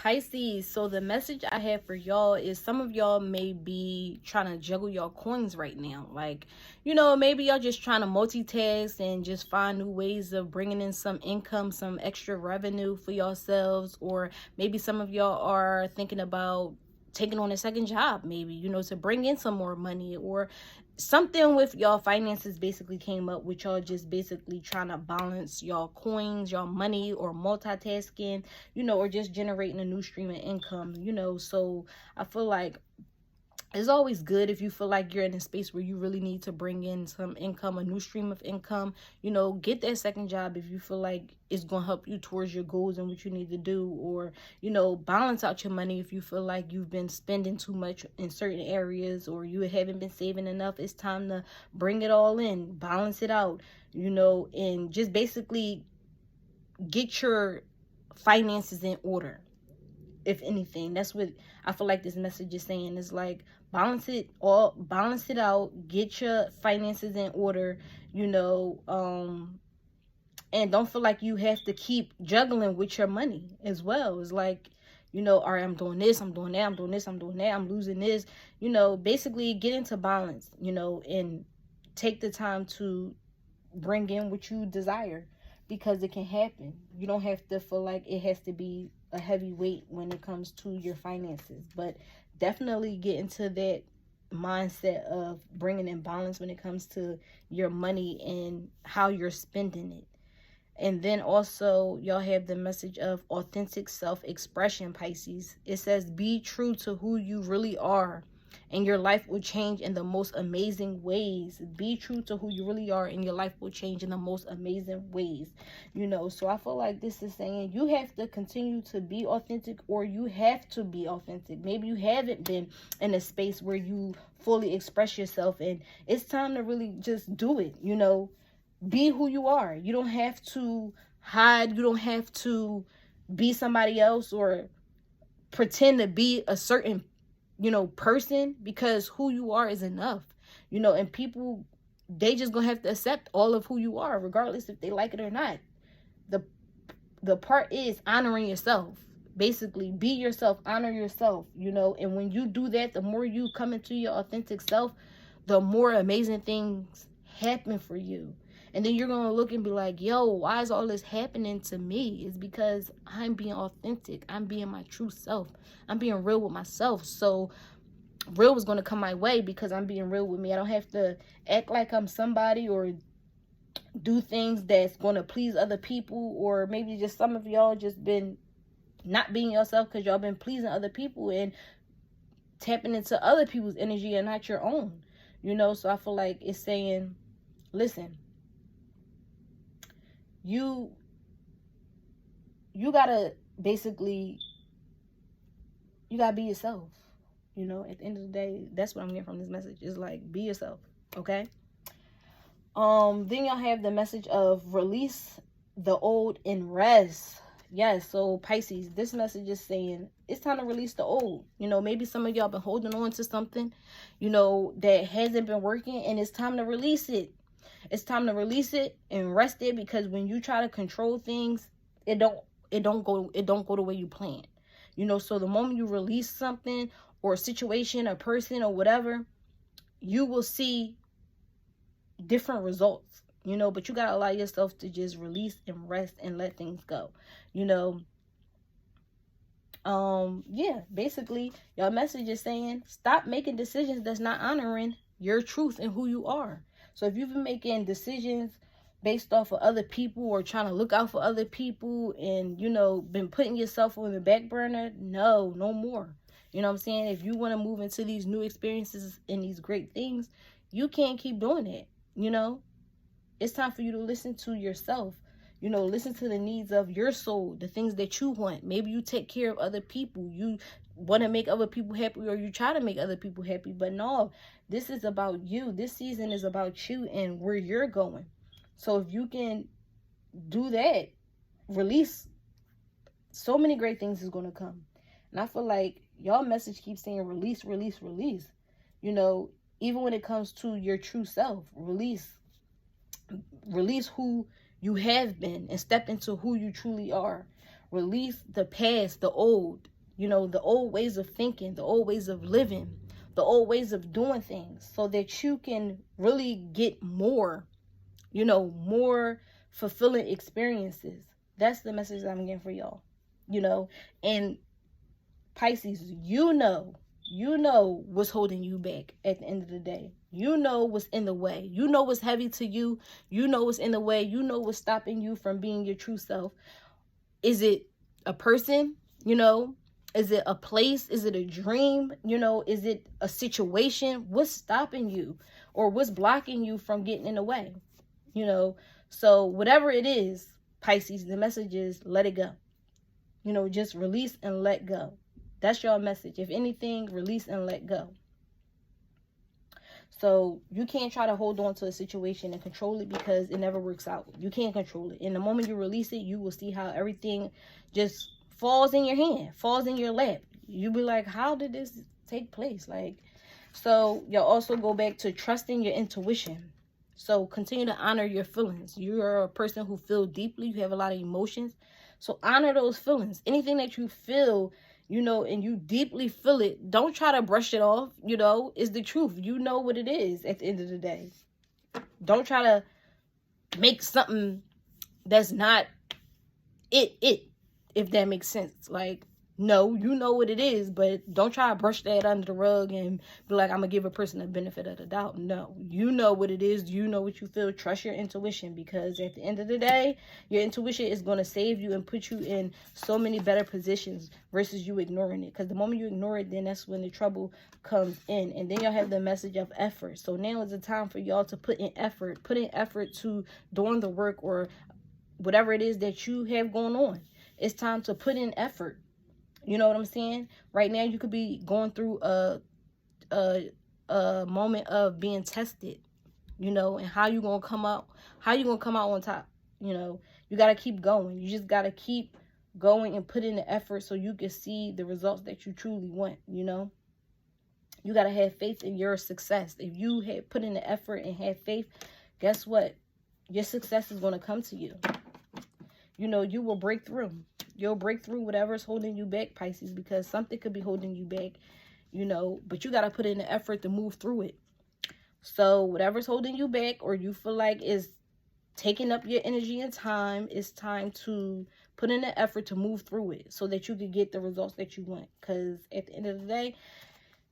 Pisces, so the message I have for y'all is some of y'all may be trying to juggle your coins right now. Like, maybe y'all just trying to multitask and just find new ways of bringing in some income, some extra revenue for yourselves. Or maybe some of y'all are thinking about taking on a second job, maybe, to bring in some more money, or something with y'all finances basically came up with y'all just basically trying to balance y'all coins, y'all money, or multitasking, or just generating a new stream of income, so I feel like it's always good if you feel like you're in a space where you really need to bring in some income, a new stream of income. Get that second job if you feel like it's going to help you towards your goals and what you need to do. Or, balance out your money if you feel like you've been spending too much in certain areas, or you haven't been saving enough. It's time to bring it all in, balance it out, and just basically get your finances in order. If anything, that's what I feel like this message is saying. Is like, balance it out, get your finances in order, and don't feel like you have to keep juggling with your money as well. It's like, all right, I'm doing this, I'm doing that, I'm doing this, I'm doing that, I'm losing this, basically get into balance, and take the time to bring in what you desire, because it can happen. You don't have to feel like it has to be a heavy weight when it comes to your finances, but definitely get into that mindset of bringing in balance when it comes to your money and how you're spending it. And then also, y'all have the message of authentic self-expression, Pisces. It says, be true to who you really are, and your life will change in the most amazing ways. Be true to who you really are, and your life will change in the most amazing ways. So I feel like this is saying you have to continue to be authentic, or you have to be authentic. Maybe you haven't been in a space where you fully express yourself, and it's time to really just do it. Be who you are. You don't have to hide. You don't have to be somebody else or pretend to be a certain, person, because who you are is enough. And people, they just gonna have to accept all of who you are, regardless if they like it or not. The part is honoring yourself. Basically, be yourself, honor yourself, and when you do that, the more you come into your authentic self, the more amazing things happen for you. And then you're going to look and be like, yo, why is all this happening to me? It's because I'm being authentic. I'm being my true self. I'm being real with myself. So real is going to come my way because I'm being real with me. I don't have to act like I'm somebody or do things that's going to please other people. Or maybe just some of y'all just been not being yourself because y'all been pleasing other people and tapping into other people's energy and not your own. So I feel like it's saying, listen, you gotta basically, you gotta be yourself. At the end of the day, that's what I'm getting from this message. Is like, be yourself. Okay. Then y'all have the message of release the old and rest. Yes, so Pisces, this message is saying it's time to release the old. Maybe some of y'all been holding on to something, that hasn't been working, and it's time to release it. It's time to release it and rest it, because when you try to control things, it don't go the way you planned. So the moment you release something or a situation, a person, or whatever, you will see different results. But you gotta allow yourself to just release and rest and let things go. Yeah, basically, your message is saying stop making decisions that's not honoring your truth and who you are. So if you've been making decisions based off of other people or trying to look out for other people and, been putting yourself on the back burner, no more. You know what I'm saying? If you want to move into these new experiences and these great things, you can't keep doing it. It's time for you to listen to yourself. Listen to the needs of your soul, the things that you want. Maybe you take care of other people. You want to make other people happy, or you try to make other people happy. But no, this is about you. This season is about you and where you're going. So if you can do that, release, so many great things is going to come. And I feel like y'all message keeps saying release, release, release. Even when it comes to your true self, release who you have been and step into who you truly are. Release the past, the old, you know, the old ways of thinking, the old ways of living, the old ways of doing things, so that you can really get more, you know, more fulfilling experiences. That's the message that I'm getting for y'all, you know. And Pisces, you know what's holding you back at the end of the day. You know what's in the way. You know what's heavy to you. You know what's in the way. You know what's stopping you from being your true self. Is it a person? You know, is it a place? Is it a dream? You know, is it a situation? What's stopping you, or what's blocking you from getting in the way? You know, so whatever it is, Pisces, the message is let it go. You know, just release and let go. That's your message. If anything, release and let go. So you can't try to hold on to a situation and control it, because it never works out. You can't control it. And the moment you release it, you will see how everything just falls in your hand, falls in your lap. You'll be like, how did this take place? Like, so you'll also go back to trusting your intuition. So continue to honor your feelings. You're a person who feels deeply. You have a lot of emotions. So honor those feelings. Anything that you feel, you know, and you deeply feel it, don't try to brush it off. You know, it's the truth. You know what it is at the end of the day. Don't try to make something that's not it, if that makes sense. Like, no, you know what it is, but don't try to brush that under the rug and be like, I'm gonna give a person the benefit of the doubt. No, you know what it is. You know what you feel. Trust your intuition, because at the end of the day, your intuition is going to save you and put you in so many better positions versus you ignoring it. Because the moment you ignore it, then that's when the trouble comes in. And then y'all have the message of effort. So now is the time for y'all to put in effort to doing the work or whatever it is that you have going on. It's time to put in effort. You know what I'm saying? Right now, you could be going through a moment of being tested, you know, and how you gonna come out on top. You know, you gotta keep going. You just gotta keep going and put in the effort so you can see the results that you truly want. You know, you gotta have faith in your success. If you had put in the effort and have faith, guess what? Your success is gonna come to you. You know, you will break through. You'll break through whatever's holding you back, Pisces, because something could be holding you back, you know, but you got to put in the effort to move through it. So whatever's holding you back, or you feel like is taking up your energy and time, it's time to put in the effort to move through it so that you can get the results that you want. Because at the end of the day,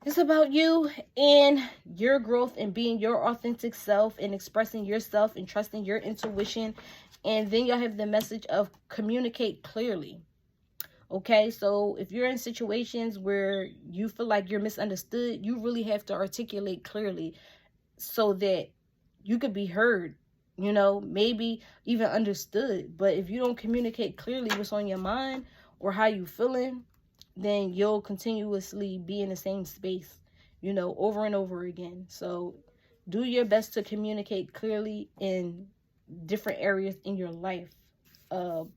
it's about you and your growth and being your authentic self and expressing yourself and trusting your intuition. And then you'll have the message of communicate clearly. Okay, so if you're in situations where you feel like you're misunderstood, you really have to articulate clearly so that you could be heard, you know, maybe even understood. But if you don't communicate clearly what's on your mind or how you feeling, then you'll continuously be in the same space, you know, over and over again. So do your best to communicate clearly in different areas in your life,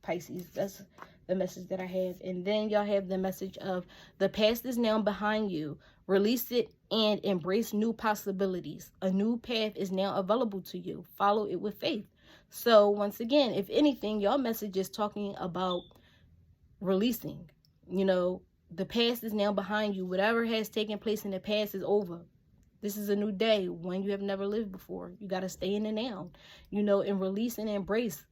Pisces. That's the message that I have. And then y'all have the message of the past is now behind you. Release it and embrace new possibilities. A new path is now available to you. Follow it with faith. So once again, if anything, y'all message is talking about releasing. You know, the past is now behind you. Whatever has taken place in the past is over. This is a new day, one you have never lived before. You got to stay in the now, you know, and release and embrace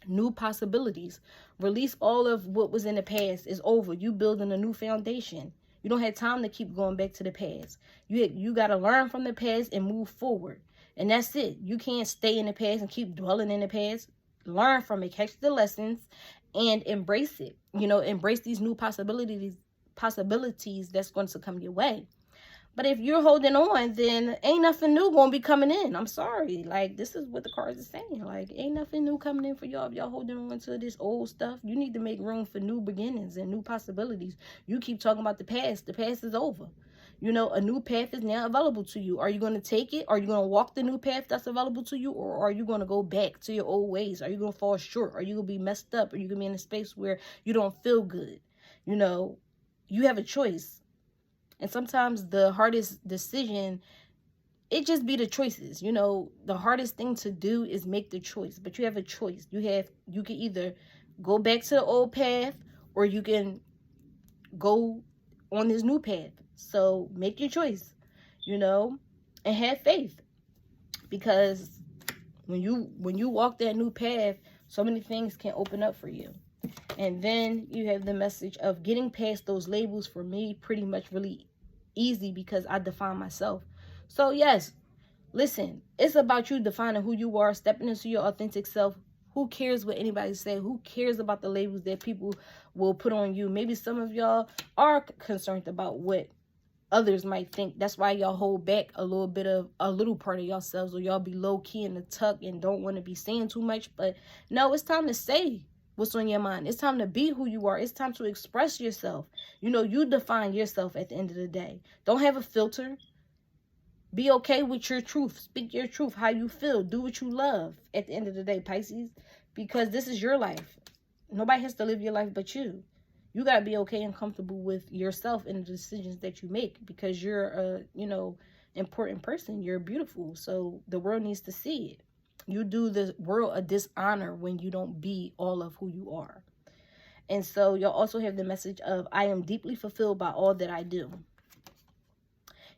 new possibilities. Release all of what was in the past. Is over. You building a new foundation. You don't have time to keep going back to the past. You got to learn from the past and move forward. And that's it. You can't stay in the past and keep dwelling in the past. Learn from it, catch the lessons, and embrace it. You know, embrace these new possibilities that's going to come your way. But if you're holding on, then ain't nothing new going to be coming in. I'm sorry. Like, this is what the cards are saying. Like, ain't nothing new coming in for y'all. If y'all holding on to this old stuff, you need to make room for new beginnings and new possibilities. You keep talking about the past. The past is over. You know, a new path is now available to you. Are you going to take it? Are you going to walk the new path that's available to you? Or are you going to go back to your old ways? Are you going to fall short? Are you going to be messed up? Are you going to be in a space where you don't feel good? You know, you have a choice. And sometimes the hardest decision, it just be the choices. You know, the hardest thing to do is make the choice. But you have a choice. You can either go back to the old path, or you can go on this new path. So make your choice, you know, and have faith, because when you walk that new path, so many things can open up for you. And then you have the message of getting past those labels. For me, pretty much really easy, because I define myself. So yes, listen, it's about you defining who you are, stepping into your authentic self. Who cares what anybody say? Who cares about the labels that people will put on you? Maybe some of y'all are concerned about what others might think. That's why y'all hold back a little part of yourselves, or y'all be low key in the tuck and don't want to be saying too much. But no, it's time to say what's on your mind. It's time to be who you are. It's time to express yourself. You know, you define yourself at the end of the day. Don't have a filter. Be okay with your truth. Speak your truth, how you feel. Do what you love at the end of the day, Pisces, because this is your life. Nobody has to live your life but you. You got to be okay and comfortable with yourself and the decisions that you make, because you're a, important person. You're beautiful. So the world needs to see it. You do the world a dishonor when you don't be all of who you are. And so you'll also have the message of, I am deeply fulfilled by all that I do.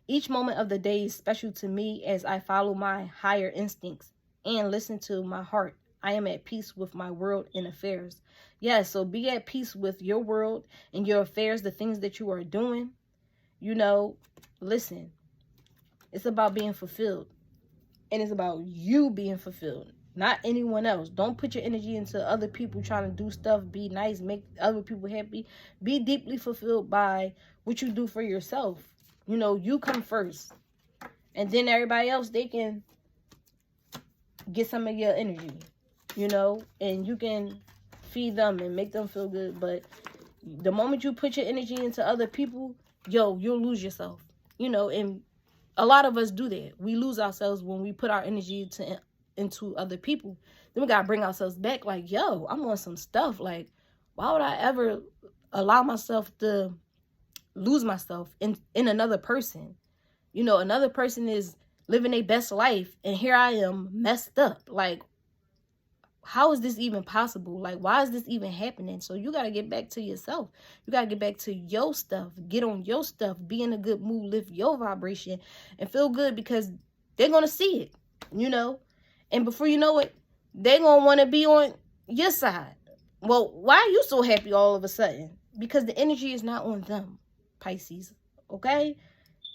Each moment of the day is special to me as I follow my higher instincts and listen to my heart. I am at peace with my world and affairs. Yes, so be at peace with your world and your affairs, the things that you are doing. Listen, it's about being fulfilled. And it's about you being fulfilled, not anyone else. Don't put your energy into other people trying to do stuff, be nice, make other people happy. Be deeply fulfilled by what you do for yourself. You come first. And then everybody else, they can get some of your energy, and you can feed them and make them feel good. But the moment you put your energy into other people, you'll lose yourself, and a lot of us do that. We lose ourselves when we put our energy into other people. Then we got to bring ourselves back like, I'm on some stuff. Like, why would I ever allow myself to lose myself in another person? Another person is living their best life, and here I am messed up. Like, how is this even possible? Like, why is this even happening? So you got to get back to yourself. You got to get back to your stuff. Get on your stuff. Be in a good mood. Lift your vibration and feel good, because they're going to see it, And before you know it, they're going to want to be on your side. Well, why are you so happy all of a sudden? Because the energy is not on them, Pisces, okay?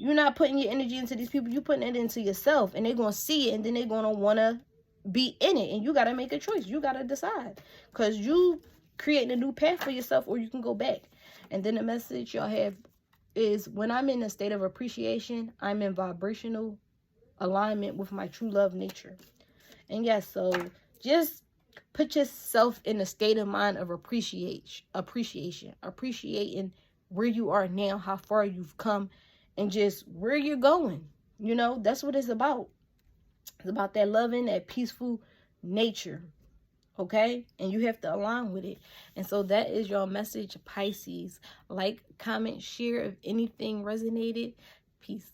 You're not putting your energy into these people. You're putting it into yourself, and they're going to see it, and then they're going to want to be in it, and you got to make a choice. You got to decide, because you creating a new path for yourself, or you can go back. And then the message y'all have is, when I'm in a state of appreciation, I'm in vibrational alignment with my true love nature. And yes, so just put yourself in a state of mind of appreciating where you are now, how far you've come, and just where you're going. That's what it's about. It's about that loving, that peaceful nature, okay? And you have to align with it. And so that is your message, Pisces. Like, comment, share if anything resonated. Peace.